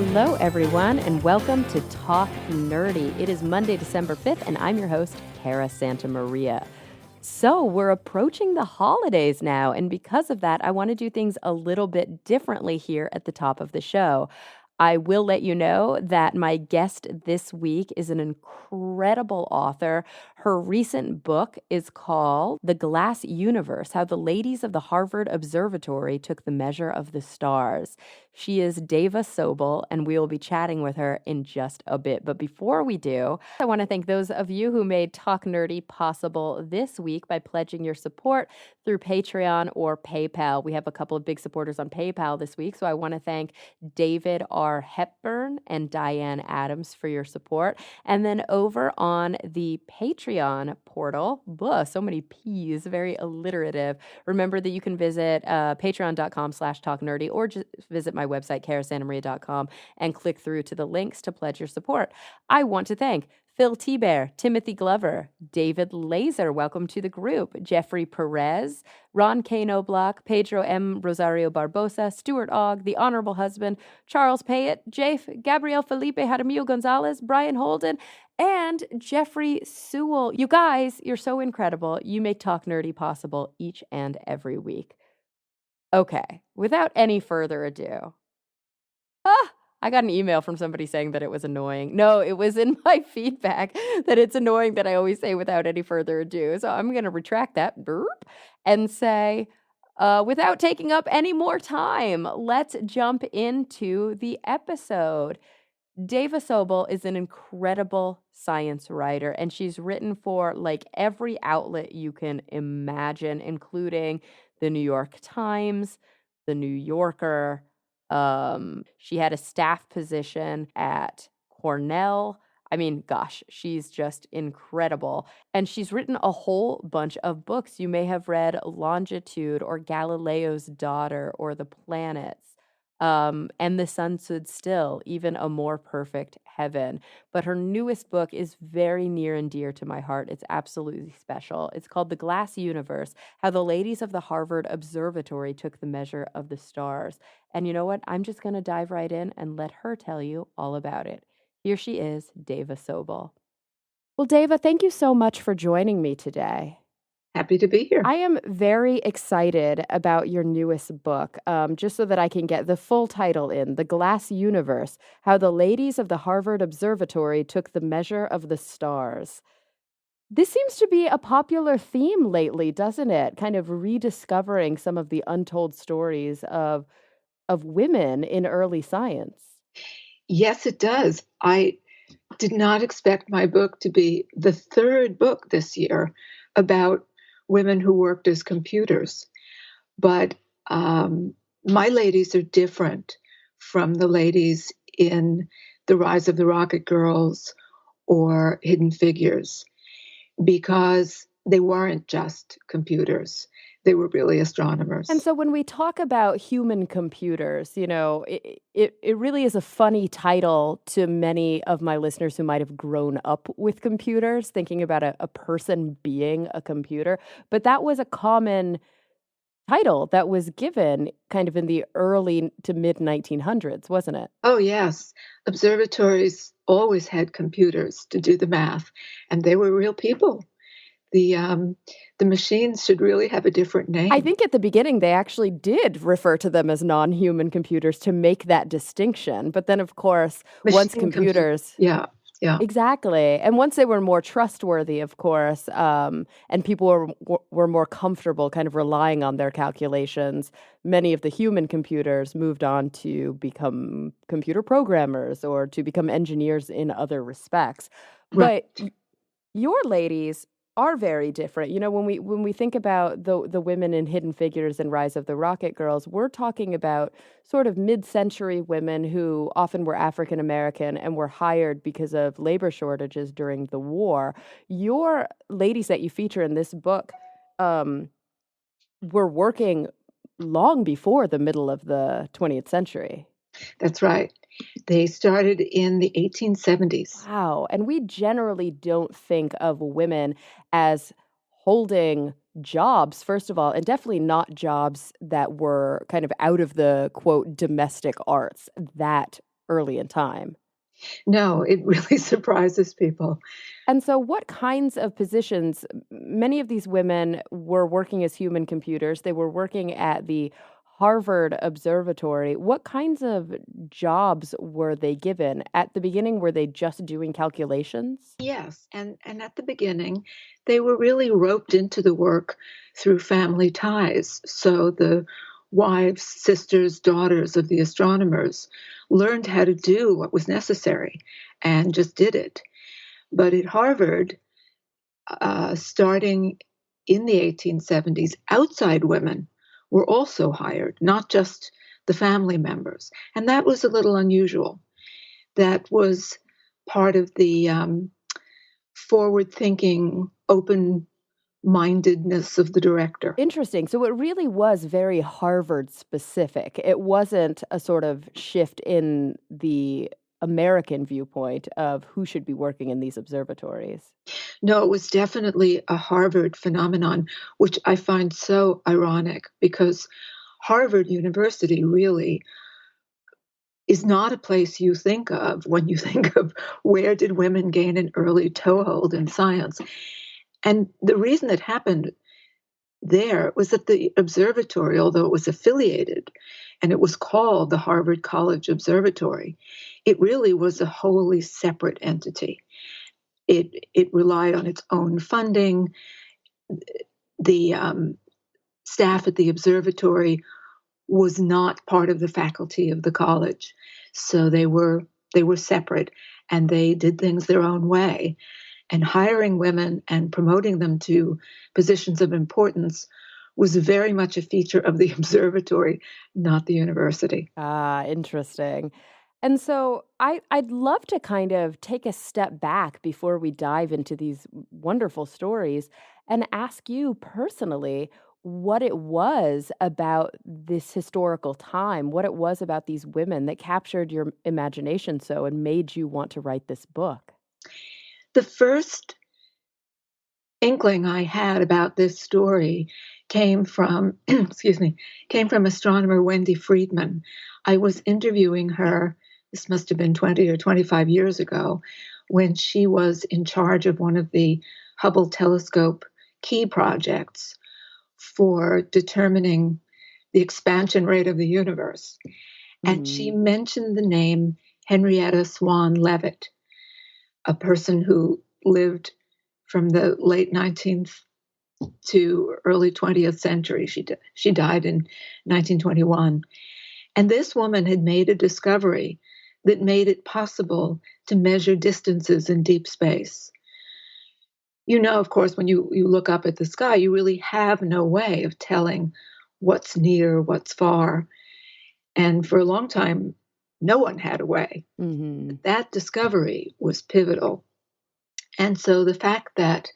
Hello, everyone, and welcome to Talk Nerdy. It is Monday, December 5th, and I'm your host, Cara Santamaria. So we're approaching the holidays now, and because of that, I want to do things a little bit differently here at the top of the show. I will let you know that my guest this week is an incredible author. Her recent book is called The Glass Universe: How the Ladies of the Harvard Observatory Took the Measure of the Stars. She is Dava Sobel, and we will be chatting with her in just a bit. But before we do, I want to thank those of you who made Talk Nerdy possible this week by pledging your support through Patreon or PayPal. We have a couple of big supporters on PayPal this week, so I want to thank David R. Hepburn and Diane Adams for your support. And then over on the Patreon portal, so many P's, very alliterative. Remember that you can visit patreon.com/talknerdy or just visit my website, carasantamaria.com, and click through to the links to pledge your support. I want to thank Phil T-Bear, Timothy Glover, David Laser, welcome to the group, Jeffrey Perez, Ron K. Noblock, Pedro M. Rosario Barbosa, Stuart Ogg, The Honorable Husband, Charles Payette, Jafe, Gabriel Felipe Jaramillo Gonzalez, Brian Holden, and Jeffrey Sewell. You guys, you're so incredible. You make Talk Nerdy possible each and every week. Okay, without any further ado. I got an email from somebody saying that it was annoying. No, it was in my feedback that it's annoying that I always say without any further ado. So I'm going to retract that and say, without taking up any more time, let's jump into the episode. Dava Sobel is an incredible science writer, and she's written for like every outlet you can imagine, including the New York Times, the New Yorker. She had a staff position at Cornell. I mean, gosh, she's just incredible. And she's written a whole bunch of books. You may have read Longitude or Galileo's Daughter or The Planets. And The Sun Stood Still, Even a More Perfect Heaven. But her newest book is very near and dear to my heart. It's absolutely special. It's called The Glass Universe: How the Ladies of the Harvard Observatory Took the Measure of the Stars. And you know what? I'm just going to dive right in and let her tell you all about it. Here she is, Dava Sobel. Well, Dava, thank you so much for joining me today. Happy to be here. I am very excited about your newest book, just so that I can get the full title in, The Glass Universe: How the Ladies of the Harvard Observatory Took the Measure of the Stars. This seems to be a popular theme lately, doesn't it? Kind of rediscovering some of the untold stories of women in early science. Yes, it does. I did not expect my book to be the third book this year about women who worked as computers. But my ladies are different from the ladies in The Rise of the Rocket Girls or Hidden Figures, because they weren't just computers. They were really astronomers. And so when we talk about human computers, you know, it really is a funny title to many of my listeners who might have grown up with computers, thinking about a person being a computer. But that was a common title that was given kind of in the early to mid 1900s, wasn't it? Oh, yes. Observatories always had computers to do the math, and they were real people. The machines should really have a different name. I think at the beginning they actually did refer to them as non-human computers to make that distinction. But then, of course, once computers... Yeah. Exactly. And once they were more trustworthy, of course, and people were more comfortable kind of relying on their calculations, many of the human computers moved on to become computer programmers or to become engineers in other respects. Right. But your ladies are very different. You know, when we think about the women in Hidden Figures and Rise of the Rocket Girls, we're talking about sort of mid-century women who often were African American and were hired because of labor shortages during the war. Your ladies that you feature in this book were working long before the middle of the 20th century. That's right. They started in the 1870s. Wow. And we generally don't think of women as holding jobs, first of all, and definitely not jobs that were kind of out of the, quote, domestic arts that early in time. No, it really surprises people. And so, what kinds of positions? Many of these women were working as human computers. They were working at the Harvard Observatory. What kinds of jobs were they given? At the beginning, were they just doing calculations? Yes, and at the beginning, they were really roped into the work through family ties. So the wives, sisters, daughters of the astronomers learned how to do what was necessary and just did it. But at Harvard, starting in the 1870s, outside women were also hired, not just the family members. And that was a little unusual. That was part of the forward thinking, open mindedness of the director. Interesting. So it really was very Harvard specific. It wasn't a sort of shift in the American viewpoint of who should be working in these observatories. No, it was definitely a Harvard phenomenon, which I find so ironic because Harvard University really is not a place you think of when you think of where did women gain an early toehold in science. And the reason it happened there was that the observatory, although it was affiliated and it was called the Harvard College Observatory, it really was a wholly separate entity. It relied on its own funding. The staff at the observatory was not part of the faculty of the college, so they were separate and they did things their own way. And hiring women and promoting them to positions of importance was very much a feature of the observatory, not the university. Ah, interesting. And so I'd love to kind of take a step back before we dive into these wonderful stories and ask you personally what it was about this historical time, what it was about these women that captured your imagination so and made you want to write this book. The first inkling I had about this story came from, excuse me, came from astronomer Wendy Friedman. I was interviewing her, this must have been 20 or 25 years ago, when she was in charge of one of the Hubble telescope key projects for determining the expansion rate of the universe. And she Mm. mentioned the name Henrietta Swan Leavitt, a person who lived from the late 19th to early 20th century. She died in 1921. And this woman had made a discovery that made it possible to measure distances in deep space. You know, of course, when you look up at the sky, you really have no way of telling what's near, what's far. And for a long time, no one had a way. Hmm. But that discovery was pivotal. And so the fact that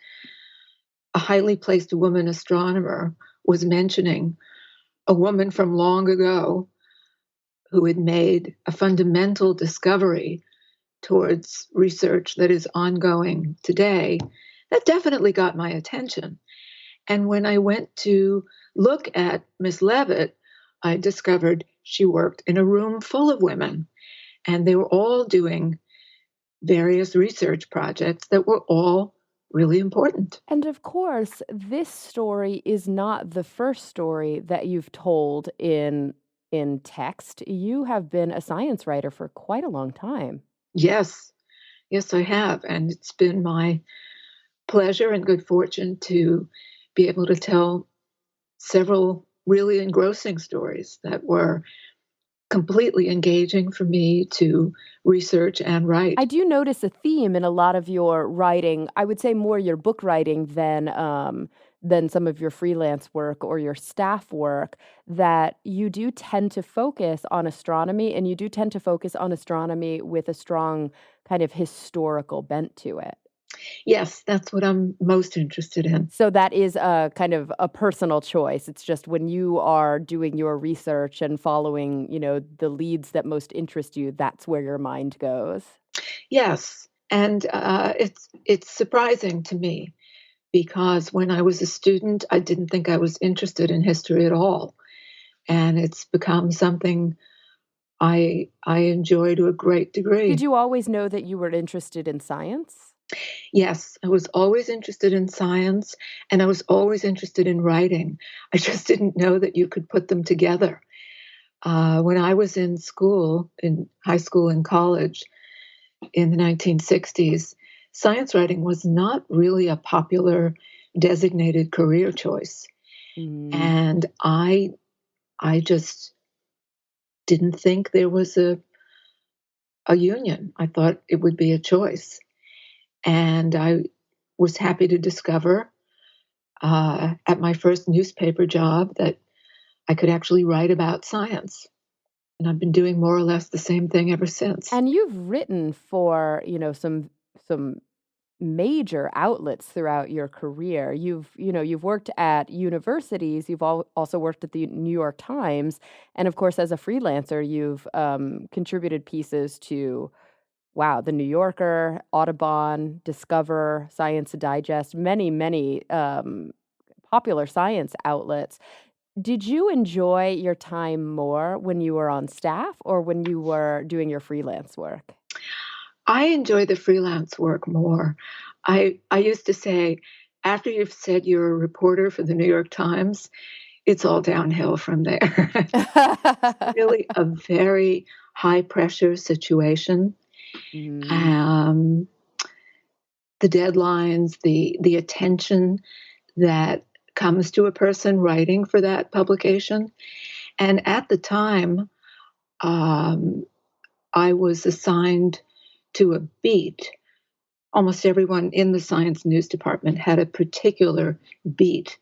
a highly placed woman astronomer was mentioning a woman from long ago who had made a fundamental discovery towards research that is ongoing today, that definitely got my attention. And when I went to look at Miss Leavitt, I discovered she worked in a room full of women, and they were all doing various research projects that were all really important. And of course, this story is not the first story that you've told in text. You have been a science writer for quite a long time. Yes, yes, I have. And it's been my pleasure and good fortune to be able to tell several really engrossing stories that were completely engaging for me to research and I write. do notice a theme in a lot of your writing. I would say more your book writing than some of your freelance work or your staff work, that you do tend to focus on astronomy and you do tend to focus on astronomy with a strong kind of historical bent to it. Yes, that's what I'm most interested in. So that is a kind of a personal choice. It's just when you are doing your research and following, the leads that most interest you, that's where your mind goes. Yes, and it's surprising to me because when I was a student, I didn't think I was interested in history at all, and it's become something I enjoy to a great Did degree. you always know that you were interested in science? Yes, I was always interested in science and I was always interested in writing. I just didn't know that you could put them together. When I was in school, in high school and college in the 1960s, science writing was not really a popular designated career choice. Mm. And I just didn't think there was a union. I thought it would be a choice. And I was happy to discover at my first newspaper job that I could actually write about science. And I've been doing more or less the same thing ever since. And you've written for, some major outlets throughout your career. You've worked at universities, you've also worked at the New York Times, and of course, as a freelancer, you've contributed pieces to, wow, The New Yorker, Audubon, Discover, Science Digest, many, many popular science outlets. Did you enjoy your time more when you were on staff or when you were doing your freelance work? I enjoy the freelance work more. I used to say, after you've said you're a reporter for the New York Times, it's all downhill from there. It's really a very high pressure situation. Mhm. Um, the deadlines, the attention that comes to a person writing for that publication. And at the time, um, I was assigned to a beat. Almost everyone in the science news department had a particular beat.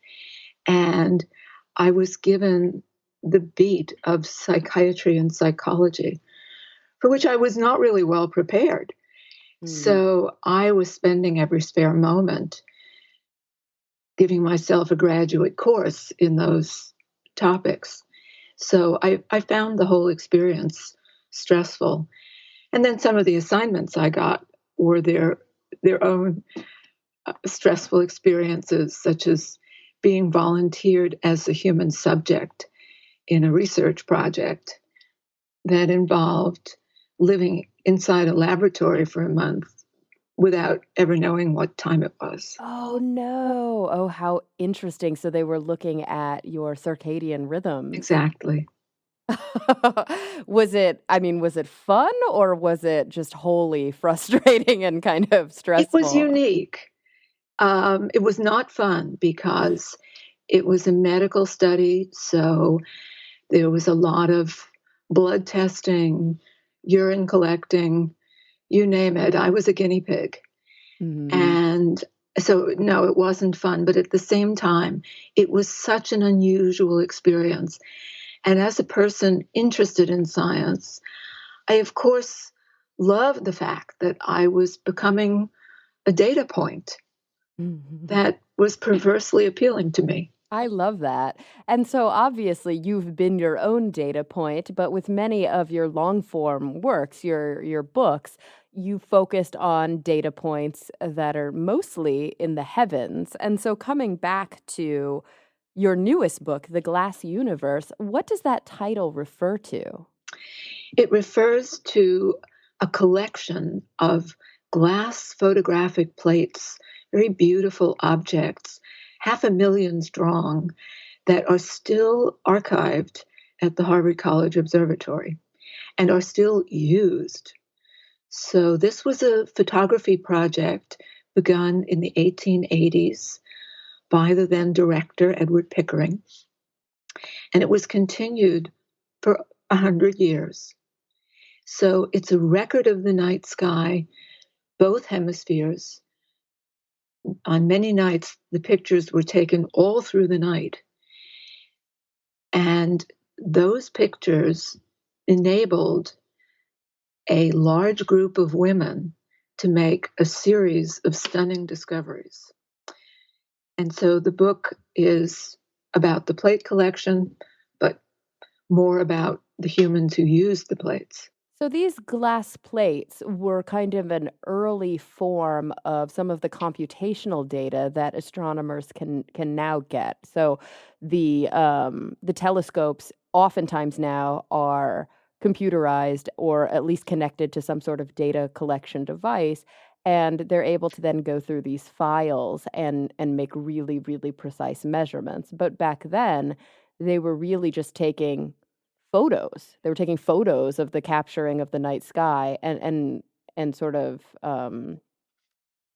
And I was given the beat of psychiatry and psychology, for which I was not really well prepared. Mm. So I was spending every spare moment giving myself a graduate course in those topics. So I found the whole experience stressful. And then some of the assignments I got were their own stressful experiences, such as being volunteered as a human subject in a research project that involved living inside a laboratory for a month without ever knowing what time it was. Oh, no. Oh, how interesting. So they were looking at your circadian rhythms. Exactly. Was it fun or was it just wholly frustrating and kind of It was stressful? unique. It was not fun because it was a medical study. So there was a lot of blood testing, urine collecting, you name it. I was a guinea pig. Mhm. And so, no, it wasn't fun. But at the same time, it was such an unusual experience. And as a person interested in science, I, of course, loved the fact that I was becoming a data point that was perversely appealing to me. I love that. And so obviously you've been your own data point, but with many of your long form works, your books, you focused on data points that are mostly in the heavens. And so coming back to your newest book, The Glass Universe, what does that title refer to? It refers to a collection of glass photographic plates, very beautiful objects, 500,000 strong, that are still archived at the Harvard College Observatory and are still used. So, this was a photography project begun in the 1880s by the then director, Edward Pickering, and it was continued for 100 years. So it's a record of the night sky, both hemispheres. On many nights, the pictures were taken all through the night. And those pictures enabled a large group of women to make a series of stunning discoveries. And so the book is about the plate collection, but more about the humans who used the plates. So these glass plates were kind of an early form of some of the computational data that astronomers can now get. So the telescopes oftentimes now are computerized or at least connected to some sort of data collection device. And they're able to then go through these files and make really, really precise measurements. But back then, they were really just taking photos. They were taking photos of the capturing of the night sky and sort of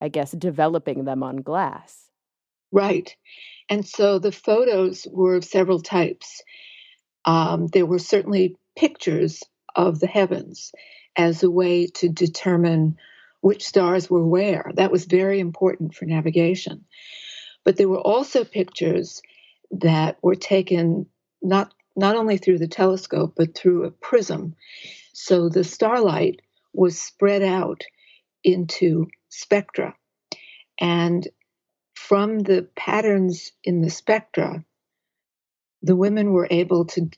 I guess developing them on glass. Right. And so the photos were of several types. There were certainly pictures of the heavens as a way to determine which stars were where. That was very important for navigation. But there were also pictures that were taken not only through the telescope, but through a prism. So the starlight was spread out into spectra. And from the patterns in the spectra, the women were able to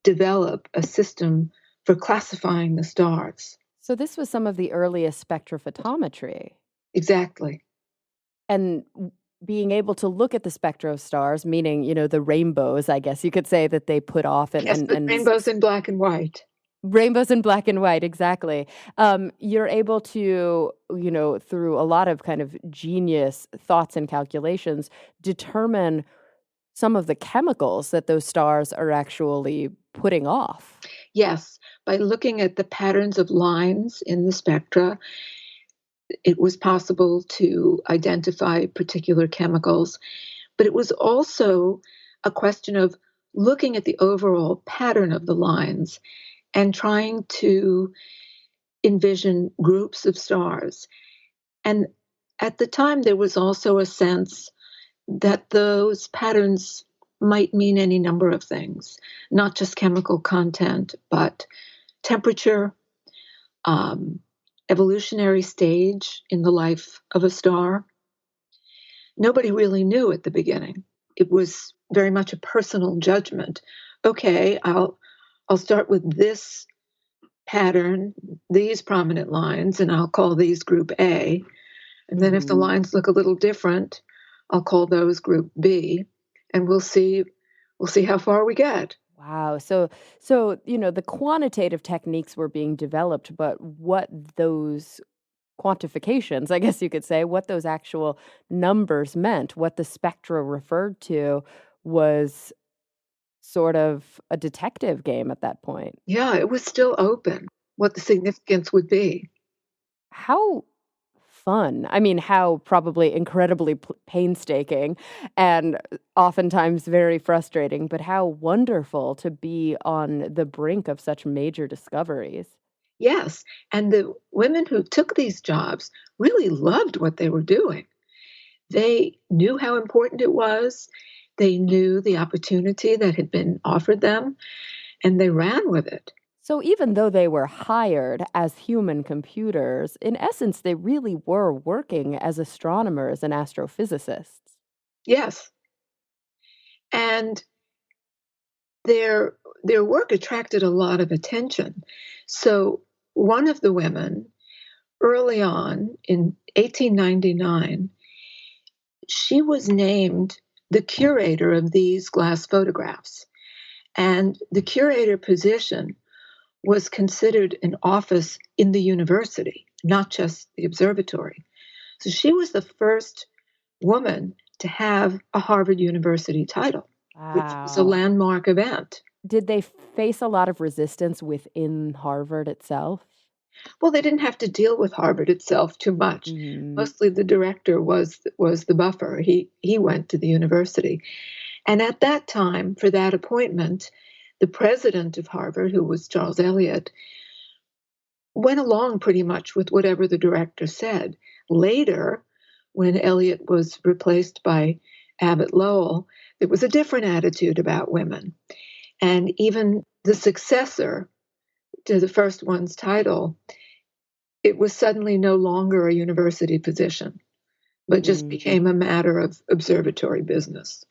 develop a system for classifying the stars. So this was some of the earliest spectrophotometry. Exactly. And being able to look at the spectra of stars, meaning, the rainbows, I guess you could say that they put off Yes, but rainbows in black and white. Rainbows in black and white, exactly. You're able to, through a lot of kind of genius thoughts and calculations, determine some of the chemicals that those stars are actually putting off. Yes, by looking at the patterns of lines in the spectra, it was possible to identify particular chemicals. But it was also a question of looking at the overall pattern of the lines and trying to envision groups of stars. And at the time, there was also a sense that those patterns might mean any number of things, not just chemical content, but temperature, evolutionary stage in the life of a star. Nobody really knew at the beginning. It was very much a personal judgment. Okay, I'll start with this pattern, these prominent lines, and I'll call these group A. And then if the lines look a little different, I'll call those group B, and we'll see how far we get. Wow. So the quantitative techniques were being developed, but what those quantifications, I guess you could say, what those actual numbers meant, what the spectra referred to was sort of a detective game at that point. Yeah, it was still open what the significance would be. How fun. I mean, how probably incredibly painstaking and oftentimes very frustrating, but how wonderful to be on the brink of such major discoveries. Yes, and the women who took these jobs really loved what they were doing. They knew how important it was. They knew the opportunity that had been offered them, and they ran with it. So even though they were hired as human computers, in essence, they really were working as astronomers and astrophysicists. Yes, and their work attracted a lot of attention. So one of the women, early on in 1899, she was named the curator of these glass photographs. And the curator position was considered an office in the university, not just the observatory. So she was the first woman to have a Harvard University title, which was a Wow. landmark event. Did they face a lot of resistance within Harvard itself? Well, they didn't have to deal with Harvard itself too much. Mhm. Mostly the director was the buffer. He went to the university. And at that time, for that appointment, the president of Harvard, who was Charles Eliot, went along pretty much with whatever the director said. Later, when Eliot was replaced by Abbott Lowell, there was a different attitude about women. And even the successor to the first one's title, it was suddenly no longer a university position, but just became a matter of observatory business.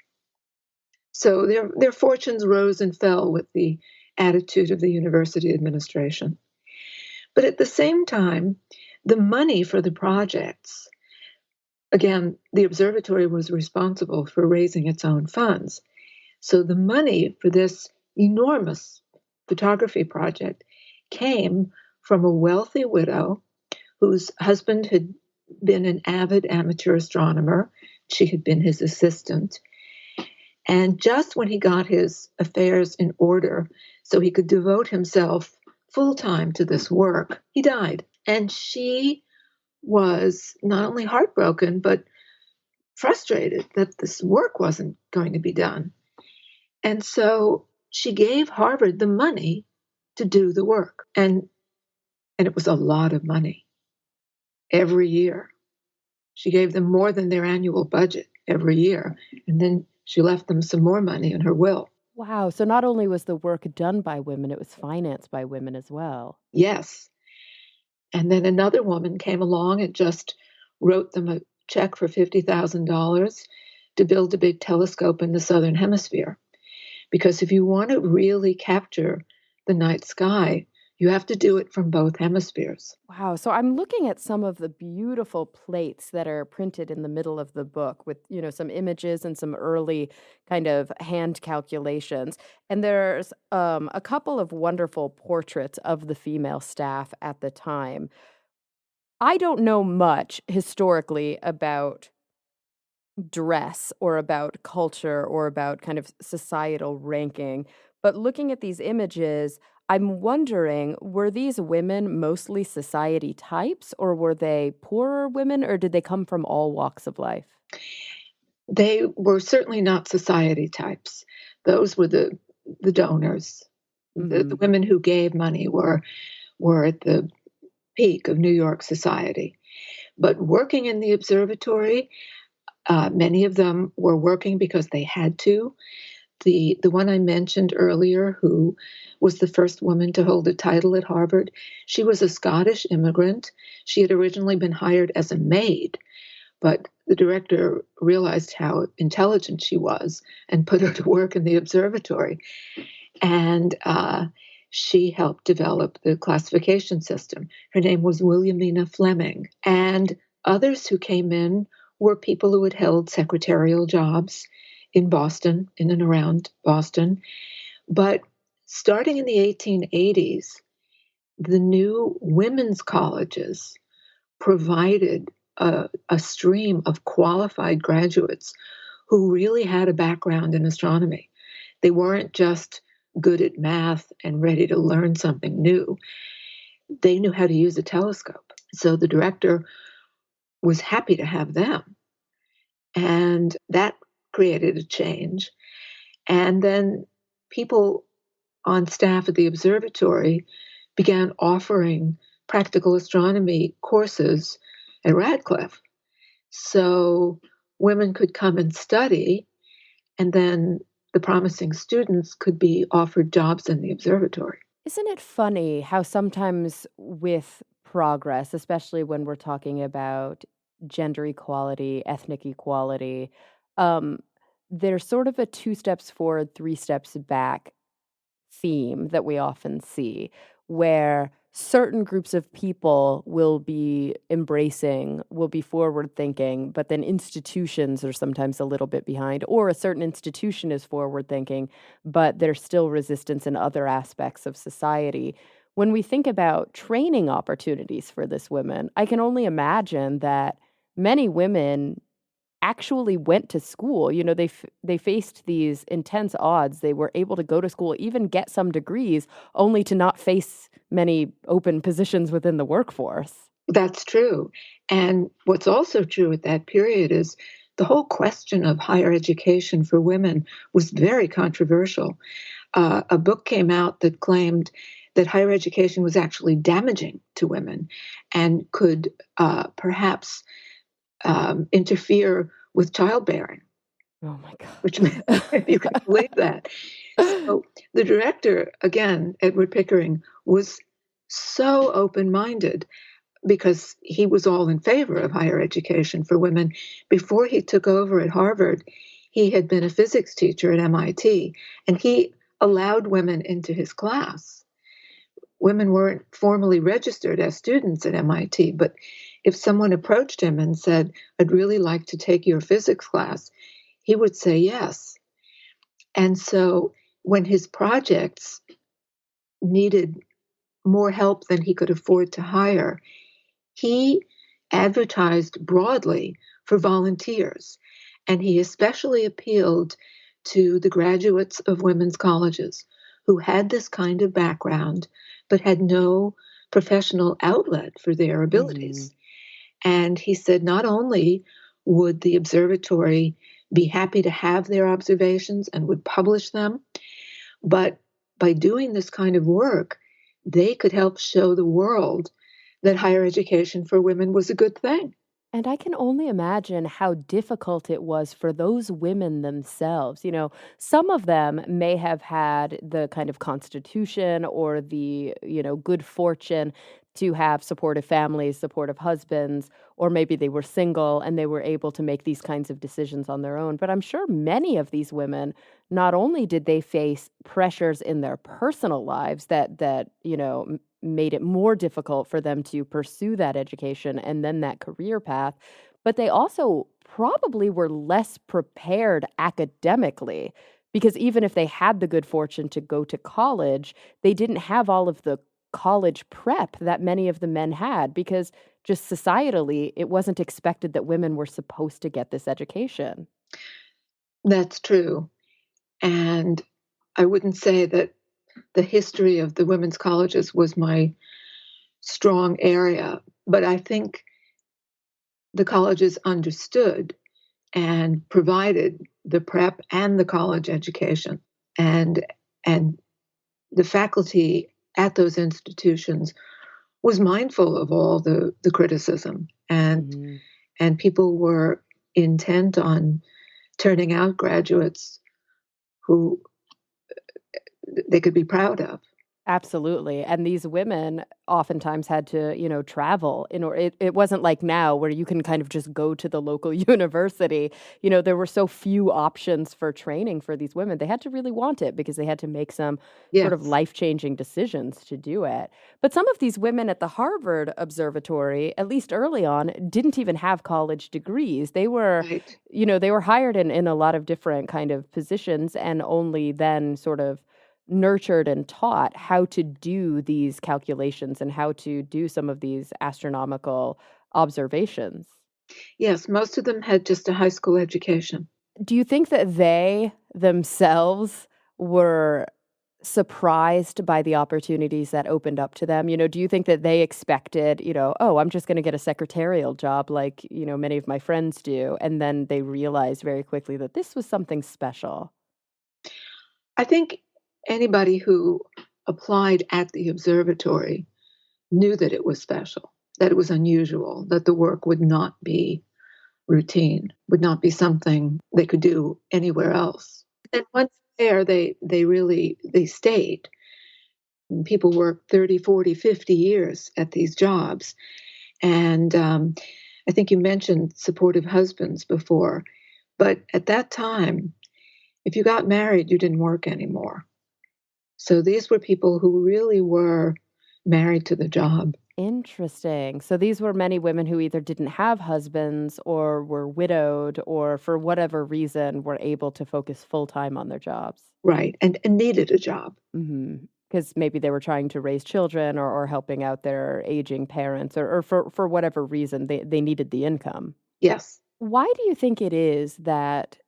So their fortunes rose and fell with the attitude of the university administration. But at the same time, the money for the projects, again, the observatory was responsible for raising its own funds. So the money for this enormous photography project came from a wealthy widow whose husband had been an avid amateur astronomer. She had been his assistant. And just when he got his affairs in order so he could devote himself full time to this work, he died. And she was not only heartbroken, but frustrated that this work wasn't going to be done. And so she gave Harvard the money to do the work. And it was a lot of money every year. She gave them more than their annual budget every year. And then she left them some more money in her will. Wow. So not only was the work done by women, it was financed by women as well. Yes. And then another woman came along and just wrote them a check for $50,000 to build a big telescope in the southern hemisphere. Because if you want to really capture the night sky, you have to do it from both hemispheres. Wow. So I'm looking at some of the beautiful plates that are printed in the middle of the book with, some images and some early kind of hand calculations. And there's a couple of wonderful portraits of the female staff at the time. I don't know much historically about dress or about culture or about kind of societal ranking. But looking at these images, I'm wondering, were these women mostly society types, or were they poorer women, or did they come from all walks of life? They were certainly not society types. Those were the donors. The Hmm. women who gave money were at the peak of New York society. But working in the observatory, many of them were working because they had to. The one I mentioned earlier, who was the first woman to hold a title at Harvard, she was a Scottish immigrant. She had originally been hired as a maid, but the director realized how intelligent she was and put her to work in the observatory. And she helped develop the classification system. Her name was Williamina Fleming. And others who came in were people who had held secretarial jobs in Boston, in and around Boston. But starting in the 1880s, the new women's colleges provided a stream of qualified graduates who really had a background in astronomy. They weren't just good at math and ready to learn something new. They knew how to use a telescope. So the director was happy to have them. And that created a change. And then people on staff at the observatory began offering practical astronomy courses at Radcliffe. So women could come and study, and then the promising students could be offered jobs in the observatory. Isn't it funny how sometimes with progress, especially when we're talking about gender equality, ethnic equality, um, there's sort of a two steps forward, three steps back theme that we often see, where certain groups of people will be embracing, will be forward thinking, but then institutions are sometimes a little bit behind, or a certain institution is forward thinking, but there's still resistance in other aspects of society. When we think about training opportunities for this women, I can only imagine that many women actually went to school. They faced these intense odds. They were able to go to school, even get some degrees, only to not face many open positions within the workforce. That's true. And what's also true at that period is the whole question of higher education for women was very controversial. A book came out that claimed that higher education was actually damaging to women and could perhaps interfere with childbearing, Oh my which if you can believe that. So the director, again, Edward Pickering, was so open minded because he was all in favor of higher education for women. Before he took over at Harvard, he had been a physics teacher at MIT, and he allowed women into his class. Women weren't formally registered as students at MIT, but if someone approached him and said, "I'd really like to take your physics class," he would say yes. And so when his projects needed more help than he could afford to hire, he advertised broadly for volunteers. And he especially appealed to the graduates of women's colleges who had this kind of background but had no professional outlet for their Hmm. abilities. And he said not only would the observatory be happy to have their observations and would publish them, but by doing this kind of work, they could help show the world that higher education for women was a good thing. And I can only imagine how difficult it was for those women themselves. Some of them may have had the kind of constitution or the, good fortune to have supportive families, supportive husbands, or maybe they were single and they were able to make these kinds of decisions on their own. But I'm sure many of these women, not only did they face pressures in their personal lives that made it more difficult for them to pursue that education and then that career path, but they also probably were less prepared academically because even if they had the good fortune to go to college, they didn't have all of the college prep that many of the men had because just societally, it wasn't expected that women were supposed to get this education. That's true. And I wouldn't say that the history of the women's colleges was my strong area, but I think the colleges understood and provided the prep and the college education. And and the faculty at those institutions was mindful of all the criticism, Mhm. and people were intent on turning out graduates who they could be proud of. Absolutely, and these women oftentimes had to, travel it wasn't like now where you can kind of just go to the local university. There were so few options for training for these women. They had to really want it because they had to make some sort of Yes, life-changing decisions to do it. But some of these women at the Harvard Observatory, at least early on, didn't even have college degrees. right. They were hired in a lot of different kind of positions and only then sort of nurtured and taught how to do these calculations and how to do some of these astronomical observations. Yes, most of them had just a high school education. Do you think that they themselves were surprised by the opportunities that opened up to them? Do you think that they expected, oh, I'm just going to get a secretarial job like, many of my friends do, and then they realized very quickly that this was something special? I think anybody who applied at the observatory knew that it was special, that it was unusual, that the work would not be routine, would not be something they could do anywhere else. And once there, they stayed. People work 30, 40, 50 years at these jobs. And I think you mentioned supportive husbands before, but at that time, if you got married, you didn't work anymore. So these were people who really were married to the job. Interesting. So these were many women who either didn't have husbands or were widowed or for whatever reason were able to focus full time on their jobs. Right. And needed a job. Because maybe they were trying to raise children or helping out their aging parents or for whatever reason they needed the income. Yes. Why do you think it is that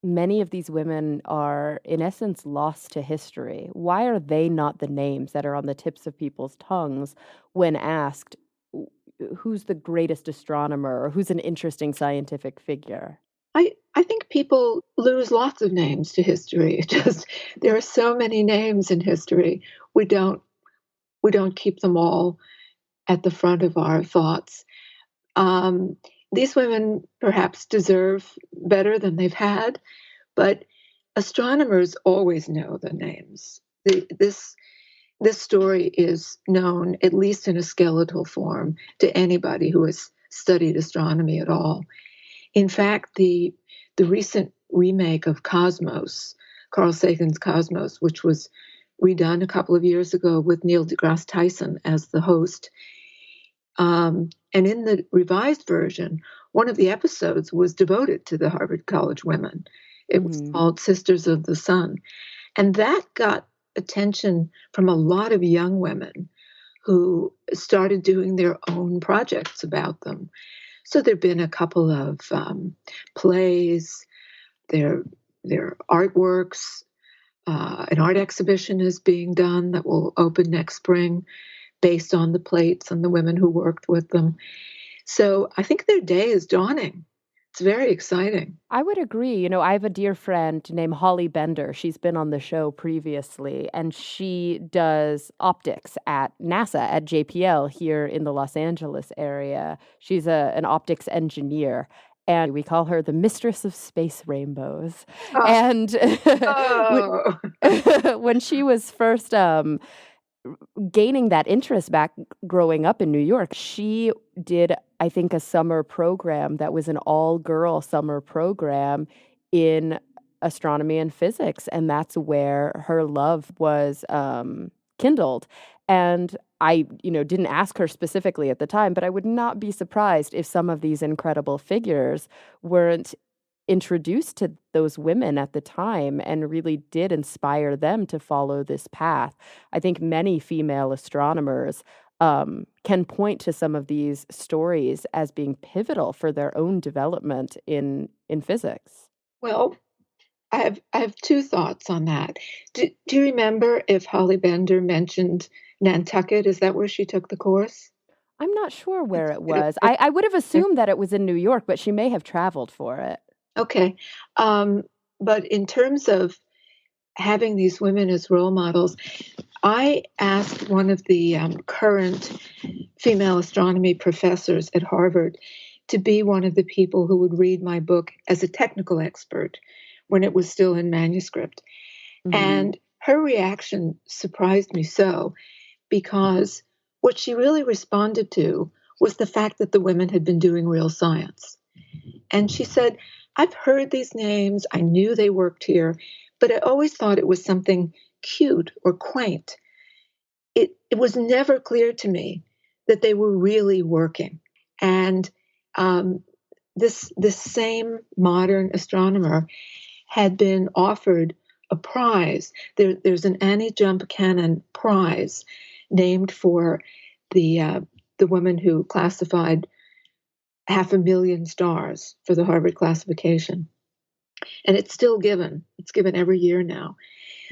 many of these women are, in essence, lost to history? Why are they not the names that are on the tips of people's tongues when asked, who's the greatest astronomer or who's an interesting scientific figure? I think people lose lots of names to history. It just there are so many names in history. We don't we don't keep them all at the front of our thoughts. Um, these women perhaps deserve better than they've had, but astronomers always know the names. This story is known, at least in a skeletal form, to anybody who has studied astronomy at all. In fact, the recent remake of Cosmos, Carl Sagan's Cosmos, which was redone a couple of years ago with Neil deGrasse Tyson as the host, and in the revised version, one of the episodes was devoted to the Harvard College women. It was Hmm. called Sisters of the Sun. And that got attention from a lot of young women who started doing their own projects about them. So there've been a couple of plays, their artworks. An art exhibition is being done that will open next spring based on the plates and the women who worked with them. So I think their day is dawning. It's very exciting. I would agree. I have a dear friend named Holly Bender. She's been on the show previously, and she does optics at NASA at JPL here in the Los Angeles area. She's an optics engineer, and we call her the mistress of space rainbows. Oh, And when oh. when she was first gaining that interest back growing up in New York, she did, I think, a summer program that was an all-girl summer program in astronomy and physics, and that's where her love was kindled. And I, didn't ask her specifically at the time, but I would not be surprised if some of these incredible figures weren't introduced to those women at the time and really did inspire them to follow this path. I think many female astronomers can point to some of these stories as being pivotal for their own development in physics. Well, I have two thoughts on that. Do you remember if Holly Bender mentioned Nantucket? Is that where she took the course? I'm not sure where it It- was. it- I would have it- assumed that it was in New York, but she may have traveled for it. Okay. Um, but in terms of having these women as role models, I asked one of the current female astronomy professors at Harvard to be one of the people who would read my book as a technical expert when it was still in manuscript. Mhm. And her reaction surprised me so, because what she really responded to was the fact that the women had been doing real science. And she said, I've heard these names, I knew they worked here, but I always thought it was something cute or quaint. It was never clear to me that they were really working. And this same modern astronomer had been offered a prize. There's an Annie Jump Cannon prize named for the woman who classified 500,000 stars for the Harvard classification, and it's still given. It's given every year now.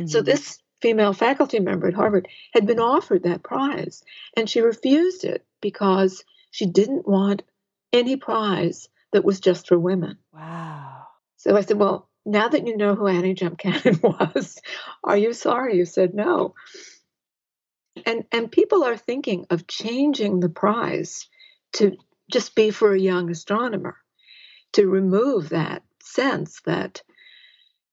So Mhm. this female faculty member at Harvard had been offered that prize, and she refused it because she didn't want any prize that was just for women. Wow. So I said, well, now that you know who Annie Jump Cannon was, are you sorry you said no? And people are thinking of changing the prize to just be for a young astronomer, to remove that sense that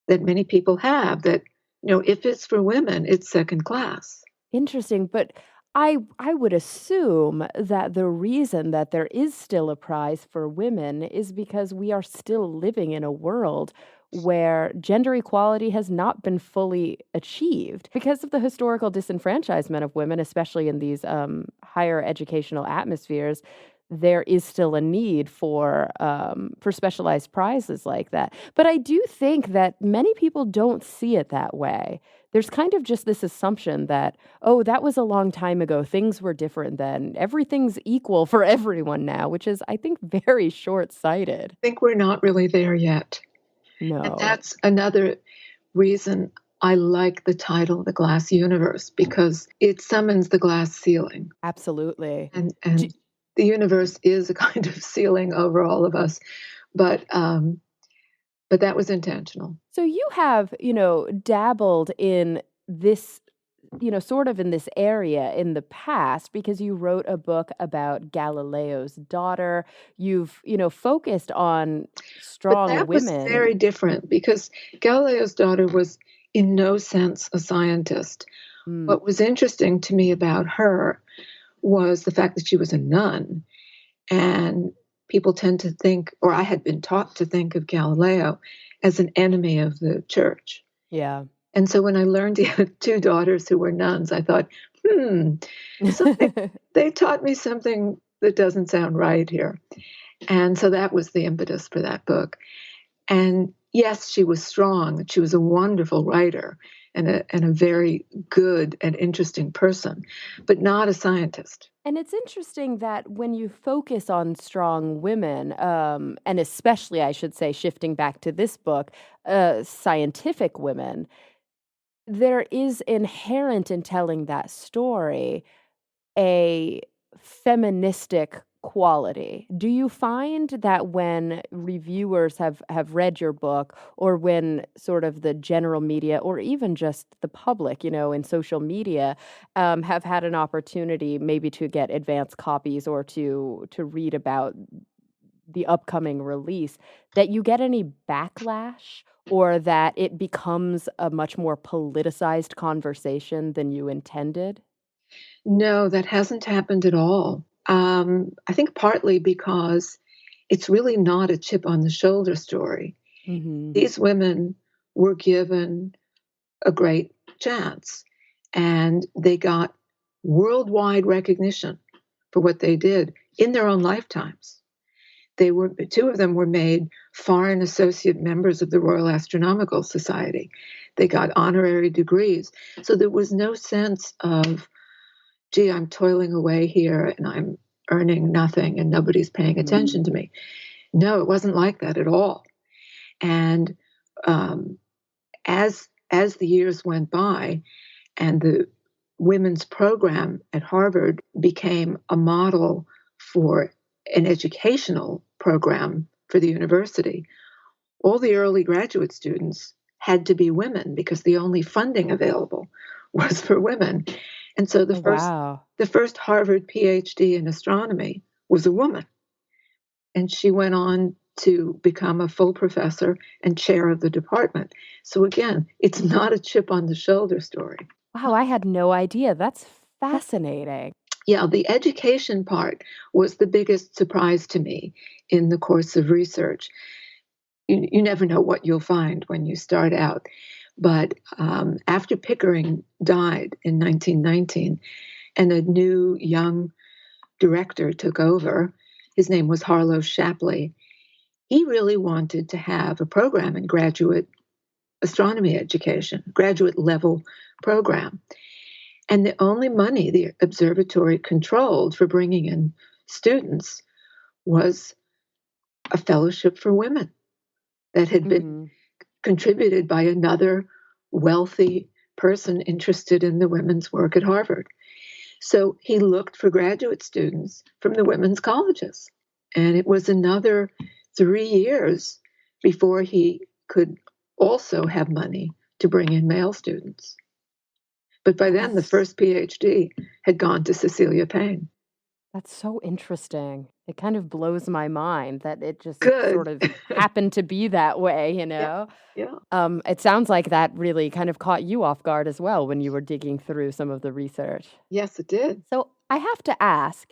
many people have that, if it's for women, it's second class. Interesting, but I would assume that the reason that there is still a prize for women is because we are still living in a world where gender equality has not been fully achieved because of the historical disenfranchisement of women, especially in these higher educational atmospheres. There is still a need for specialized prizes like that. But I do think that many people don't see it that way. There's kind of just this assumption that, oh, that was a long time ago. Things were different then. Everything's equal for everyone now, which is, I think, very short-sighted. I think we're not really there yet. And No, that's another reason I like the title, The Glass Universe, because it summons the glass ceiling. absolutely. And the universe is a kind of ceiling over all of us. But that was intentional. So you have, dabbled in this, sort of in this area in the past because you wrote a book about Galileo's daughter. You've, focused on But strong that was women. very different because Galileo's daughter was in no sense a scientist. Mm, What was interesting to me about her was the fact that she was a nun. And people tend to think, or I had been taught to think of Galileo as an enemy of the church. yeah. And so when I learned he had two daughters who were nuns, I thought, so they taught me something that doesn't sound right here. And so that was the impetus for that book. And yes, she was strong. She was a wonderful writer. and a very good and interesting person, but not a scientist. And it's interesting that when you focus on strong women, and especially, I should say, shifting back to this book, scientific women, there is inherent in telling that story a feministic quality. Do you find that when reviewers have read your book, or when sort of the general media, or even just the public, in social media, have had an opportunity maybe to get advance copies or to read about the upcoming release, that you get any backlash, or that it becomes a much more politicized conversation than you intended? No, that hasn't happened at all. I think partly because it's really not a chip on the shoulder story. Mhm. These women were given a great chance, and they got worldwide recognition for what they did in their own lifetimes. Two of them were made foreign associate members of the Royal Astronomical Society. They got honorary degrees. So there was no sense of, gee, I'm toiling away here and I'm earning nothing and nobody's paying Mhm. attention to me. No, it wasn't like that at all. And um, as the years went by, and the women's program at Harvard became a model for an educational program for the university, all the early graduate students had to be women because the only funding available was for women. And so Oh, wow. the first Harvard PhD in astronomy was a woman, and she went on to become a full professor and chair of the department. So again, it's not a chip on the shoulder story. Wow, I had no idea. That's fascinating. Yeah, the education part was the biggest surprise to me in the course of research. You never know what you'll find when you start out. But after Pickering died in 1919 and a new young director took over, his name was Harlow Shapley. He really wanted to have a program in graduate astronomy education, graduate level program. And the only money the observatory controlled for bringing in students was a fellowship for women that had been Mhm. contributed by another wealthy person interested in the women's work at Harvard. So he looked for graduate students from the women's colleges. And it was another 3 years before he could also have money to bring in male students. But by then, the That's first PhD had gone to Cecilia Payne. that's so interesting. It kind of blows my mind that it just sort Good. of happened to be that way, Yeah, yeah. It sounds like that really kind of caught you off guard as well when you were digging through some of the research. Yes, it did. So, I have to ask,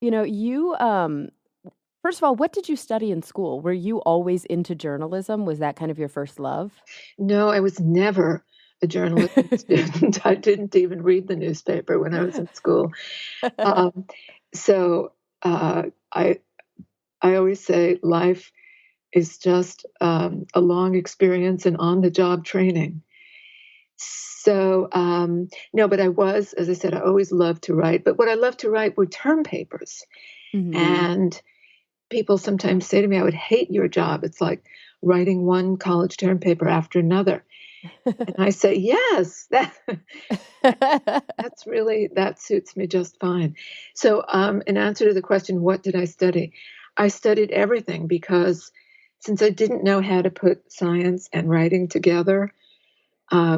you, first of all, what did you study in school? Were you always into journalism? Was that kind of your first love? No, I was never a journalism student. I didn't even read the newspaper when I was in school. Um, so uh, I I always say life is just a long experience and on the job training. So no, but I was, as I said, I always loved to write. But what I loved to write were term papers, Mhm. and people sometimes say to me, I would hate your job. It's like writing one college term paper after another. And I say, yes, that's really, that suits me just fine. So, in answer to the question, what did I study? I studied everything because since I didn't know how to put science and writing together,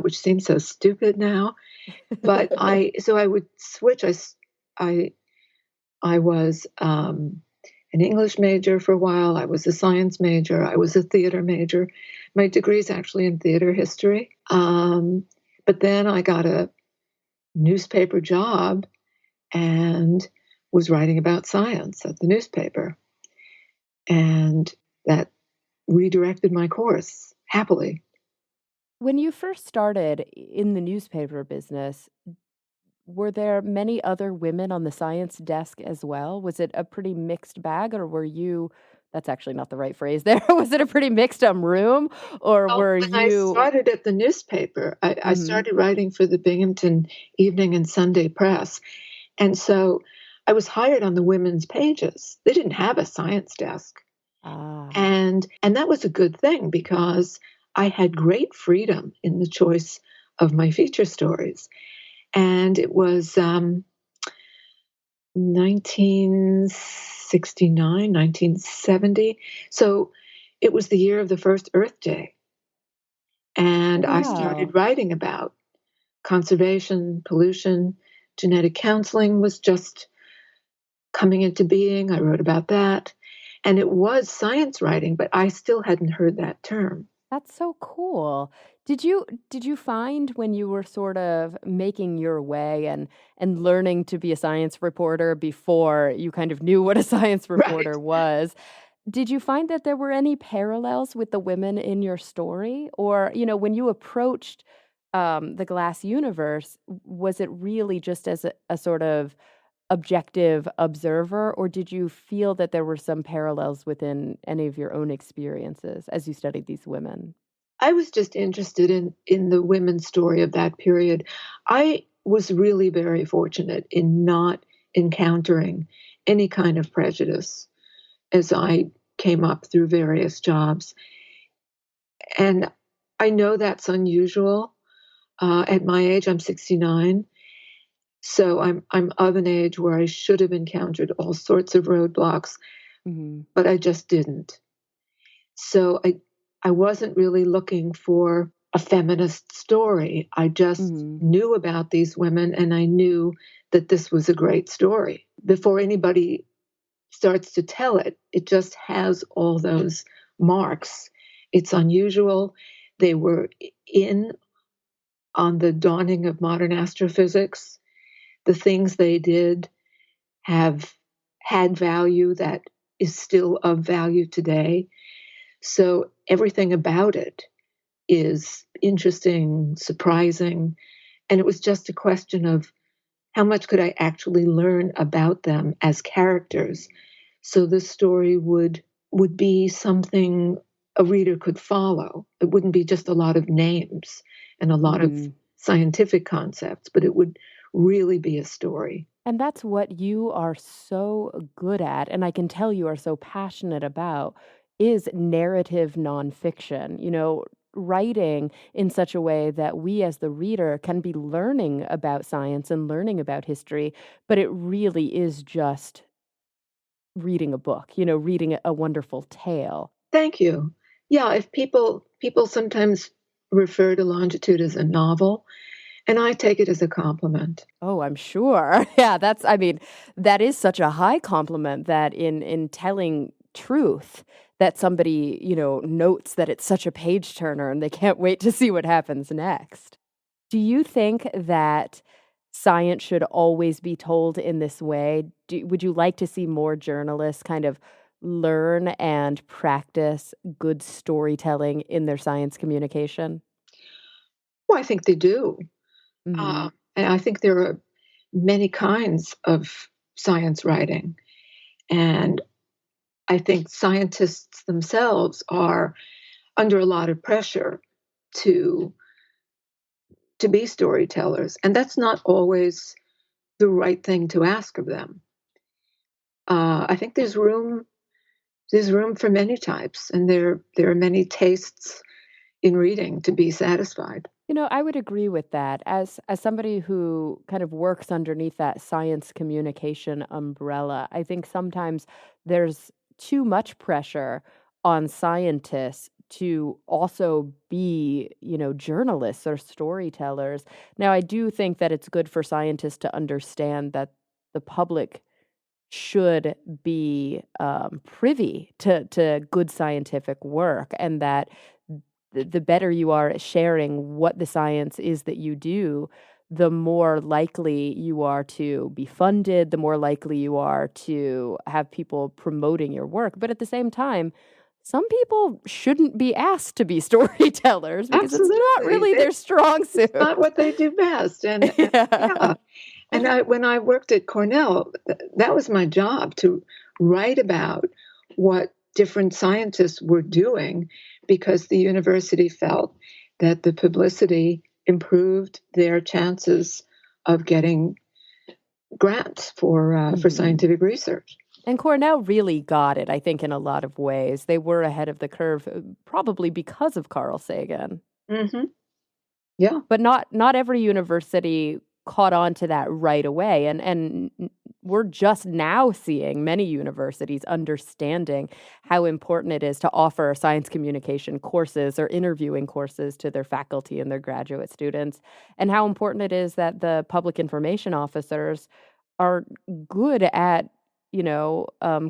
which seems so stupid now, but so I would switch. I, I was an English major for a while. I was a science major. I was a theater major. My degree is actually in theater history. But then I got a newspaper job and was writing about science at the newspaper. And that redirected my course happily. When you first started in the newspaper business, were there many other women on the science desk as well? Was it a pretty mixed bag, or were you that's actually not the right phrase there. Was it a pretty mixed room, or Well, were when I you? started at the newspaper, I Hmm. started writing for the Binghamton Evening and Sunday Press. And so I was hired on the women's pages. They didn't have a science desk. Ah, And that was a good thing because I had great freedom in the choice of my feature stories. And it was 1969, 1970. So it was the year of the first Earth Day. And I wow. started writing about conservation, pollution, genetic counseling was just coming into being. I wrote about that. And it was science writing, but I still hadn't heard that term. That's so cool. Did you find when you were sort of making your way and learning to be a science reporter before you kind of knew what a science Right. reporter was, did you find that there were any parallels with the women in your story? Or, when you approached the glass universe, was it really just as a sort of objective observer, or did you feel that there were some parallels within any of your own experiences as you studied these women? I was just interested in the women's story of that period. I was really very fortunate in not encountering any kind of prejudice as I came up through various jobs. And I know that's unusual. At my age, I'm 69. So I'm of an age where I should have encountered all sorts of roadblocks, Mhm. but I just didn't. So I wasn't really looking for a feminist story. I just Mhm. knew about these women and I knew that this was a great story. Before anybody starts to tell it, it just has all those marks. It's unusual. They were in on the dawning of modern astrophysics. The things they did have had value that is still of value today. So everything about it is interesting, surprising. And it was just a question of how much could I actually learn about them as characters so this story would be something a reader could follow. It wouldn't be just a lot of names and a lot of Mhm. scientific concepts, but it would really be a story. And that's what you are so good at, and I can tell you are so passionate about, is narrative nonfiction. Writing in such a way that we as the reader can be learning about science and learning about history, but it really is just reading a book, reading a wonderful tale. Thank you. Yeah, if people sometimes refer to Longitude as a novel, and I take it as a compliment. Oh, I'm sure. Yeah, I mean, that is such a high compliment that in telling truth that somebody, notes that it's such a page turner and they can't wait to see what happens next. Do you think that science should always be told in this way? Would you like to see more journalists kind of learn and practice good storytelling in their science communication? Well, I think they do. Mhm. And I think there are many kinds of science writing. And I think scientists themselves are under a lot of pressure to to be storytellers. And that's not always the right thing to ask of them. I think there's room for many types, and there are many tastes in reading to be satisfied. I would agree with that. As somebody who kind of works underneath that science communication umbrella, I think sometimes there's too much pressure on scientists to also be, journalists or storytellers. Now, I do think that it's good for scientists to understand that the public should be privy to good scientific work, and that the better you are at sharing what the science is that you do, the more likely you are to be funded, the more likely you are to have people promoting your work. But at the same time, some people shouldn't be asked to be storytellers because it's not Absolutely. really their strong It's suit. not what they do best. And Yeah. yeah. And when I worked at Cornell, that was my job to write about what different scientists were doing, because the university felt that the publicity improved their chances of getting grants for scientific research. And Cornell really got it, I think, in a lot of ways. They were ahead of the curve, probably because of Carl Sagan. Mm-hmm. Yeah. But not every university caught on to that right away. And we're just now seeing many universities understanding how important it is to offer science communication courses or interviewing courses to their faculty and their graduate students, and how important it is that the public information officers are good at,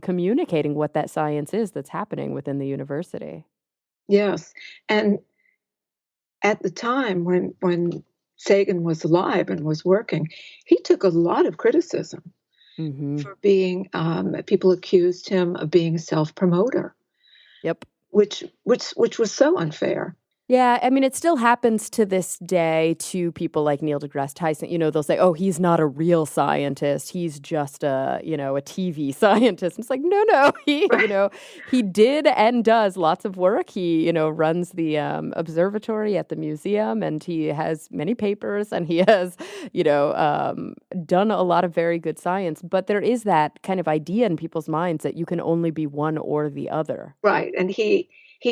communicating what that science is that's happening within the university. Yes. And at the time when Sagan was alive and was working, he took a lot of criticism for being, people accused him of being a self-promoter. Yep. Which was so unfair. Yeah, I mean, it still happens to this day to people like Neil deGrasse Tyson. They'll say, "Oh, he's not a real scientist. He's just a TV scientist." It's like, no, he, Right. he did and does lots of work. He, runs the observatory at the museum, and he has many papers, and he has, done a lot of very good science. But there is that kind of idea in people's minds that you can only be one or the other. Right. And he